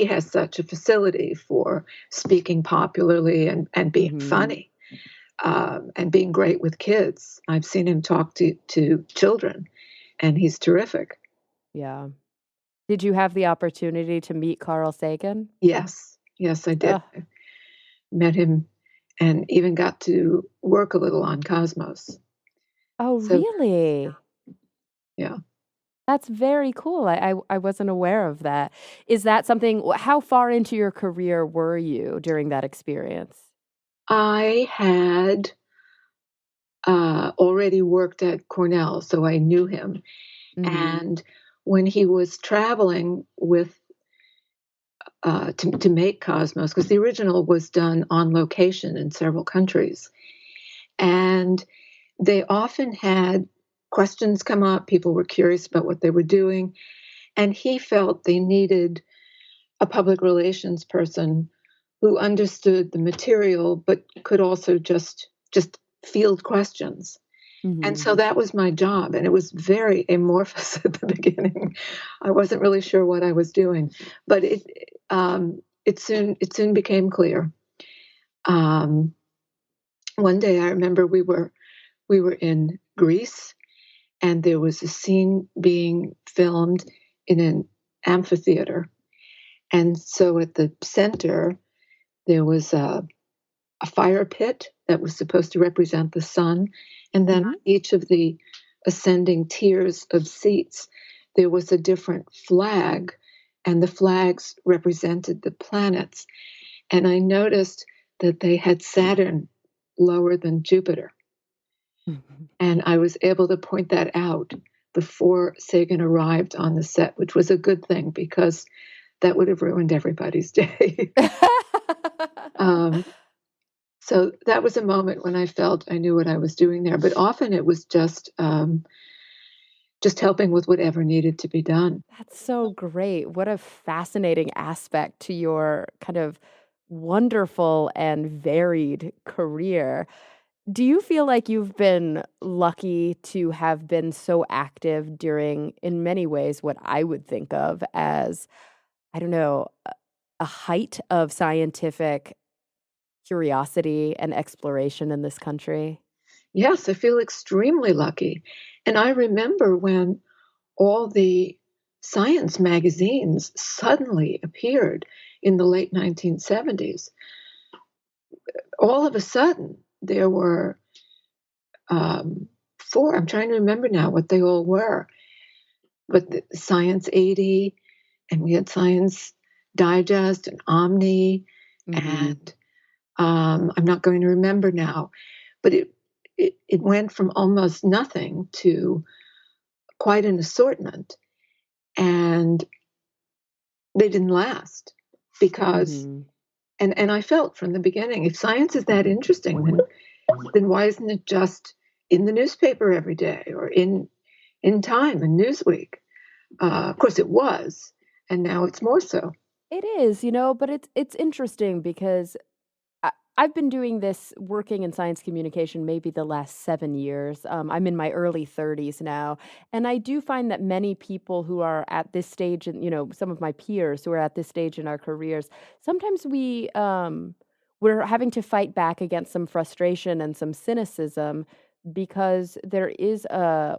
has such a facility for speaking popularly and being funny, and being great with kids. I've seen him talk to children, and he's terrific. Yeah. Did you have the opportunity to meet Carl Sagan? Yes, I did. I met him and even got to work a little on Cosmos. Oh, So, really? yeah. That's very cool. I wasn't aware of that. Is that something, how far into your career were you during that experience? I had already worked at Cornell, so I knew him. And when he was traveling with to make Cosmos, because the original was done on location in several countries, and they often had questions come up. People were curious about what they were doing, and he felt they needed a public relations person who understood the material but could also just field questions. And so that was my job, and it was very amorphous at the beginning. I wasn't really sure what I was doing, but it soon became clear. One day, I remember we were in Greece, and there was a scene being filmed in an amphitheater, and so at the center there was a fire pit that was supposed to represent the sun. And then on each of the ascending tiers of seats, there was a different flag, and the flags represented the planets. And I noticed that they had Saturn lower than Jupiter. And I was able to point that out before Sagan arrived on the set, which was a good thing because that would have ruined everybody's day. So that was a moment when I felt I knew what I was doing there. But often it was just helping with whatever needed to be done. That's so great. What a fascinating aspect to your kind of wonderful and varied career. Do you feel like you've been lucky to have been so active during, in many ways, what I would think of as, I don't know, a height of scientific curiosity and exploration in this country? Yes, I feel extremely lucky. And I remember when all the science magazines suddenly appeared in the late 1970s. All of a sudden, there were four. I'm trying to remember now what they all were. But the Science 80, and we had Science Digest and Omni, and I'm not going to remember now, but it went from almost nothing to quite an assortment, and they didn't last because, and I felt from the beginning, if science is that interesting, then why isn't it just in the newspaper every day or in Time and Newsweek? Of course, it was, and now it's more so. It is, but it's interesting because I've been doing this working in science communication maybe the last 7 years. I'm in my early 30s now. And I do find that many people who are at this stage, and, some of my peers who are at this stage in our careers, sometimes we're having to fight back against some frustration and some cynicism because there is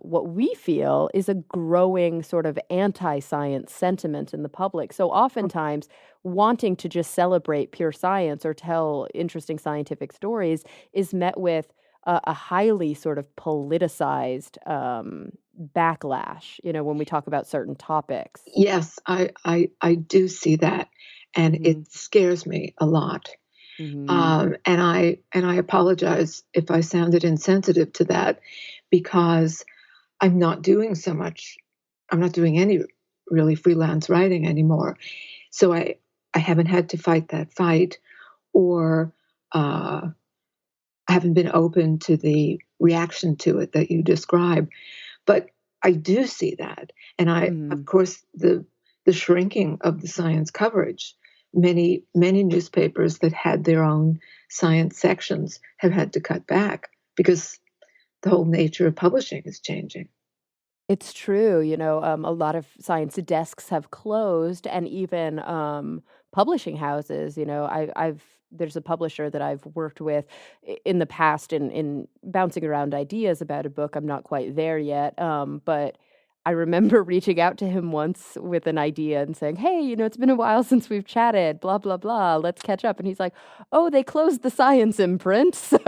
what we feel is a growing sort of anti-science sentiment in the public. So oftentimes wanting to just celebrate pure science or tell interesting scientific stories is met with a highly sort of politicized backlash, when we talk about certain topics. Yes, I do see that, and Hmm. it scares me a lot. Hmm. And I apologize if I sounded insensitive to that, because I'm not doing so much. I'm not doing any really freelance writing anymore, so I haven't had to fight that fight, or I haven't been open to the reaction to it that you describe. But I do see that, and of Hmm. course, the shrinking of the science coverage. Many newspapers that had their own science sections have had to cut back because the whole nature of publishing is changing. It's true, a lot of science desks have closed, and even publishing houses. I've there's a publisher that I've worked with in the past in bouncing around ideas about a book. I'm not quite there yet, but I remember reaching out to him once with an idea and saying, "Hey, it's been a while since we've chatted. Blah blah blah. Let's catch up." And he's like, "Oh, they closed the science imprint, so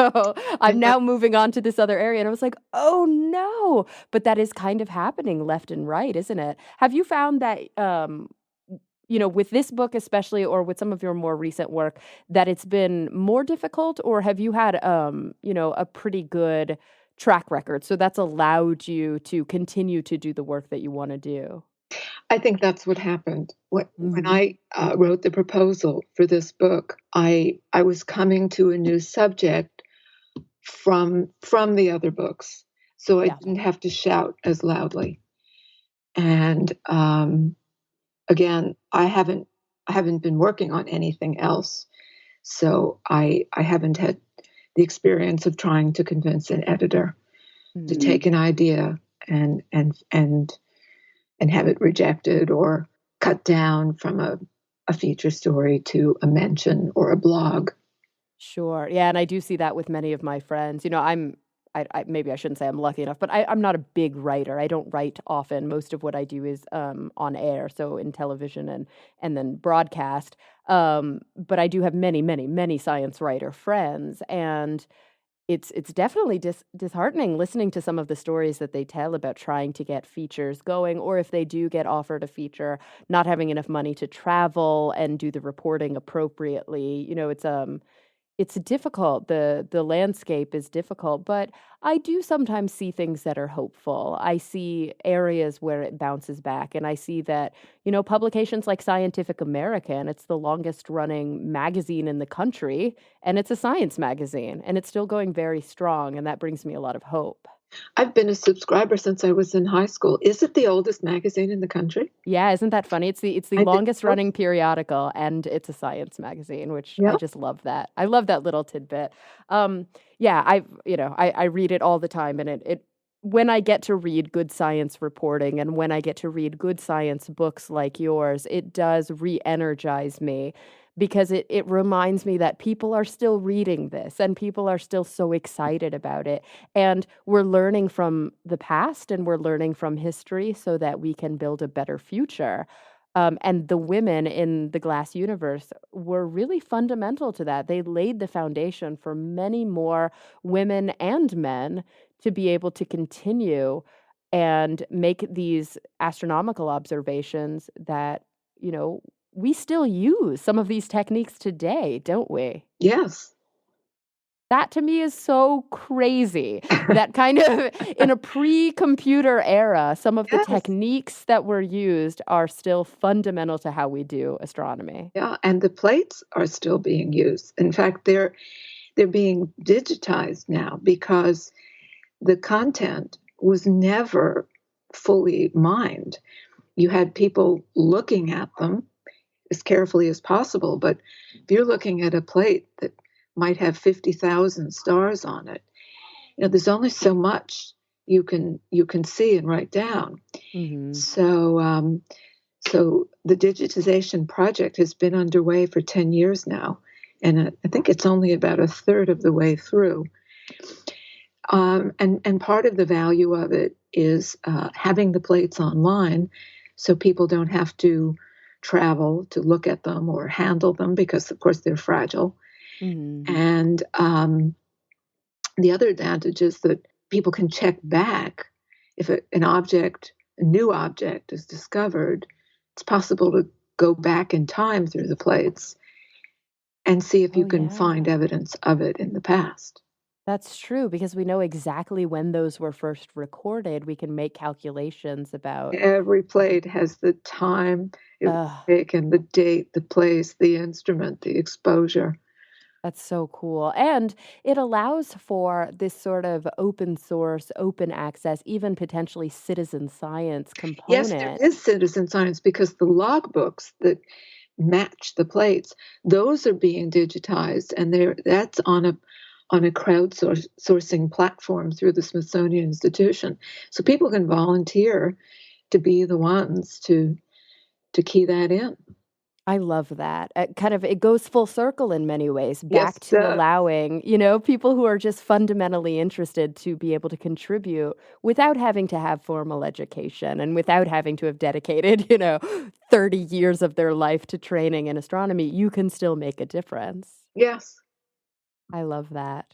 I'm Yeah, now moving on to this other area." And I was like, "Oh no." But that is kind of happening left and right, isn't it? Have you found that, with this book especially, or with some of your more recent work, that it's been more difficult, or have you had, a pretty good track record, so that's allowed you to continue to do the work that you want to do? I think that's what happened. When Mhm. I wrote the proposal for this book, I was coming to a new subject from the other books, so I Yeah. didn't have to shout as loudly. And again, I haven't been working on anything else, so I haven't had the experience of trying to convince an editor to Mhm. take an idea and have it rejected or cut down from a feature story to a mention or a blog. Sure. Yeah, and I do see that with many of my friends. I maybe I shouldn't say I'm lucky enough, but I'm not a big writer. I don't write often. Most of what I do is on air, so in television and then broadcast. But I do have many, many, many science writer friends, and it's definitely disheartening listening to some of the stories that they tell about trying to get features going, or if they do get offered a feature, not having enough money to travel and do the reporting appropriately. It's difficult. The landscape is difficult, but I do sometimes see things that are hopeful. I see areas where it bounces back, and I see that, publications like Scientific American, it's the longest running magazine in the country, and it's a science magazine, and it's still going very strong, and that brings me a lot of hope. I've been a subscriber since I was in high school. Is it the oldest magazine in the country? Yeah, isn't that funny? It's the I didn't longest know. running periodical, and it's a science magazine, which I Yeah. just love that. I love that little tidbit. Yeah, I read it all the time, and it when I get to read good science reporting and when I get to read good science books like yours, it does re-energize me because it reminds me that people are still reading this and people are still so excited about it. And we're learning from the past and we're learning from history so that we can build a better future. And the women in the glass universe were really fundamental to that. They laid the foundation for many more women and men to be able to continue and make these astronomical observations that, you know, we still use some of these techniques today, don't we? Yes. That to me is so crazy. That kind of in a pre-computer era, some of the Yes. techniques that were used are still fundamental to how we do astronomy. Yeah. And the plates are still being used. In fact, they're being digitized now because the content was never fully mined. you had people looking at them as carefully as possible. But if you're looking at a plate that might have 50,000 stars on it, there's only so much you can see and write down. Mm-hmm. So the digitization project has been underway for 10 years now, and I think it's only about a third of the way through. And part of the value of it is having the plates online, so people don't have to travel to look at them or handle them because, of course, they're fragile. Mm-hmm. And the other advantage is that people can check back if a new object is discovered. It's possible to go back in time through the plates and see if Oh, you can find yeah. evidence of it in the past. That's true because we know exactly when those were first recorded. We can make calculations about. Every plate has the time it was uh, taken, the date, the place, the instrument, the exposure. That's so cool. And it allows for this sort of open source, open access, even potentially citizen science Yes, there component. is citizen science because the logbooks that match the plates, those are being digitized, and that's on a crowdsourcing platform through the Smithsonian Institution. So people can volunteer to be the ones to key that in. I love that. Kind of, it goes full circle in many ways, Yes, back it to does. allowing, people who are just fundamentally interested to be able to contribute without having to have formal education and without having to have dedicated, 30 years of their life to training in astronomy. You can still make a difference. Yes. I love that.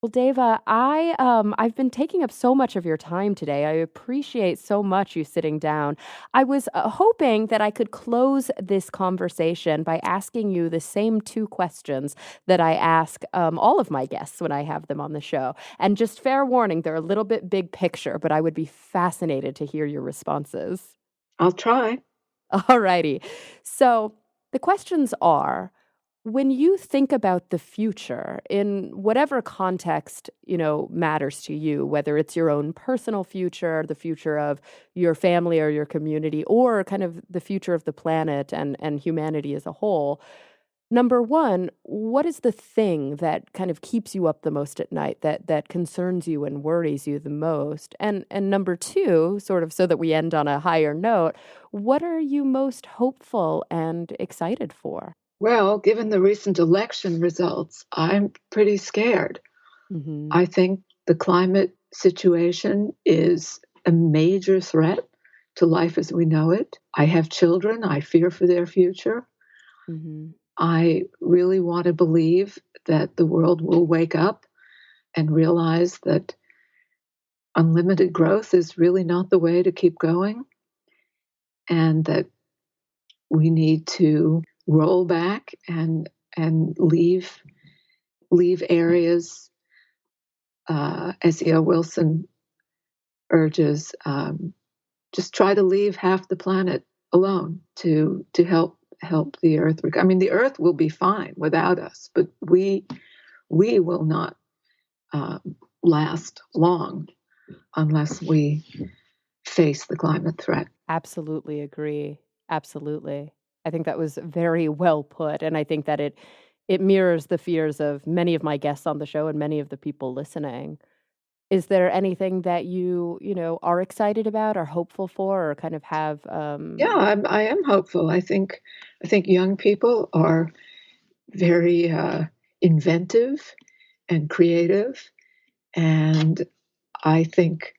Well, Dava, I've been taking up so much of your time today. I appreciate so much you sitting down. I was hoping that I could close this conversation by asking you the same two questions that I ask all of my guests when I have them on the show. And just fair warning, they're a little bit big picture, but I would be fascinated to hear your responses. I'll try. All righty. So the questions are, when you think about the future in whatever context, matters to you, whether it's your own personal future, the future of your family or your community, or kind of the future of the planet and humanity as a whole, number one, what is the thing that kind of keeps you up the most at night, that concerns you and worries you the most? And number two, sort of so that we end on a higher note, what are you most hopeful and excited for? Well, given the recent election results, I'm pretty scared. Mhm. I think the climate situation is a major threat to life as we know it. I have children. I fear for their future. Mhm. I really want to believe that the world will wake up and realize that unlimited growth is really not the way to keep going, and that we need to roll back and leave areas, as E.O. Wilson urges, just try to leave half the planet alone to help the Earth. I mean, the Earth will be fine without us, but we will not last long unless we face the climate threat. Absolutely agree. Absolutely. I think that was very well put, and I think that it mirrors the fears of many of my guests on the show and many of the people listening. Is there anything that are excited about or hopeful for or kind of have Yeah, I am hopeful. I think young people are very inventive and creative, and I think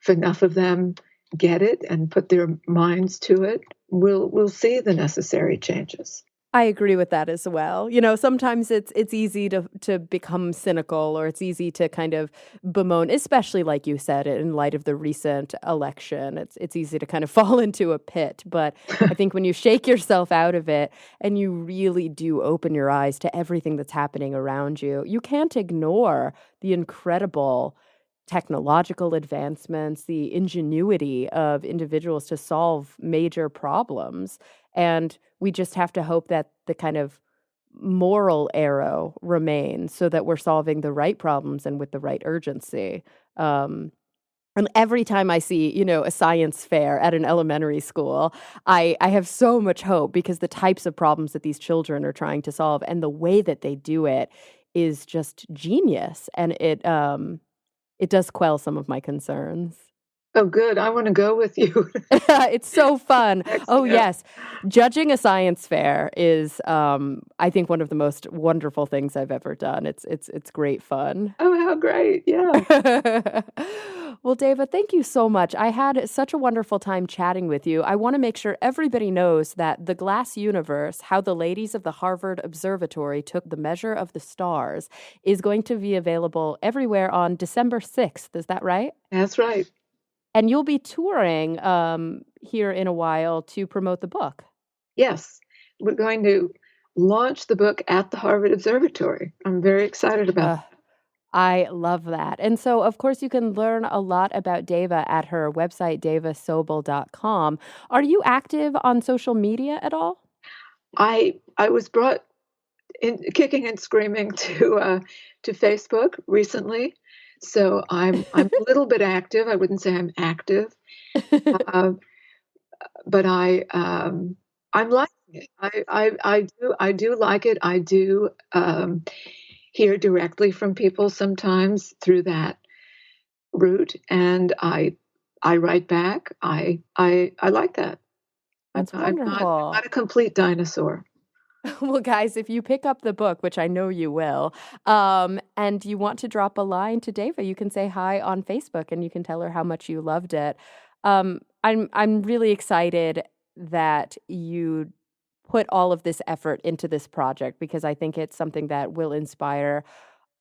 if enough of them get it and put their minds to it, we'll see the necessary changes. I agree with that as well. Sometimes it's easy to become cynical or it's easy to kind of bemoan, especially like you said, in light of the recent election. It's easy to kind of fall into a pit. But I think when you shake yourself out of it and you really do open your eyes to everything that's happening around you, you can't ignore the incredible technological advancements, the ingenuity of individuals to solve major problems. And we just have to hope that the kind of moral arrow remains so that we're solving the right problems and with the right urgency. Um, And every time I see, a science fair at an elementary school, I have so much hope because the types of problems that these children are trying to solve and the way that they do it is just genius. And it does quell some of my concerns. Oh, good. I want to go with you It's so fun. next Oh, year. yes. Judging a science fair is, I think, one of the most wonderful things I've ever done. It's great fun. Oh, how great. Yeah. Well, Dava, thank you so much. I had such a wonderful time chatting with you. I want to make sure everybody knows that The Glass Universe, How the Ladies of the Harvard Observatory Took the Measure of the Stars, is going to be available everywhere on December 6th. Is that right? That's right. And you'll be touring here in a while to promote the book. Yes. We're going to launch the book at the Harvard Observatory. I'm very excited about Uh, I love that. And so, of course, you can learn a lot about Dava at her website, davasobel.com. Are you active on social media at all? I was brought in kicking and screaming to Facebook recently, so I'm a little bit active. I wouldn't say I'm active, uh, but I'm liking it. I do like it. I do hear directly from people sometimes through that route, and I write back. I like that. That's I'm wonderful. not a complete dinosaur. Well, guys, if you pick up the book, which I know you will, and you want to drop a line to Dava, you can say hi on Facebook and you can tell her how much you loved it. I'm really excited that you put all of this effort into this project because I think it's something that will inspire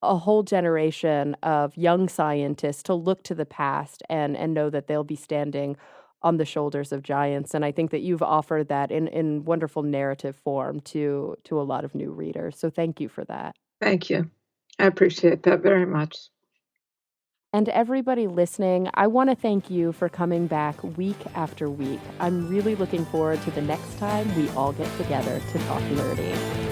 a whole generation of young scientists to look to the past and know that they'll be standing on the shoulders of giants. And I think that you've offered that in wonderful narrative form to a lot of new readers. So thank you for that. Thank you. I appreciate that very much. And everybody listening, I want to thank you for coming back week after week. I'm really looking forward to the next time we all get together to talk nerdy.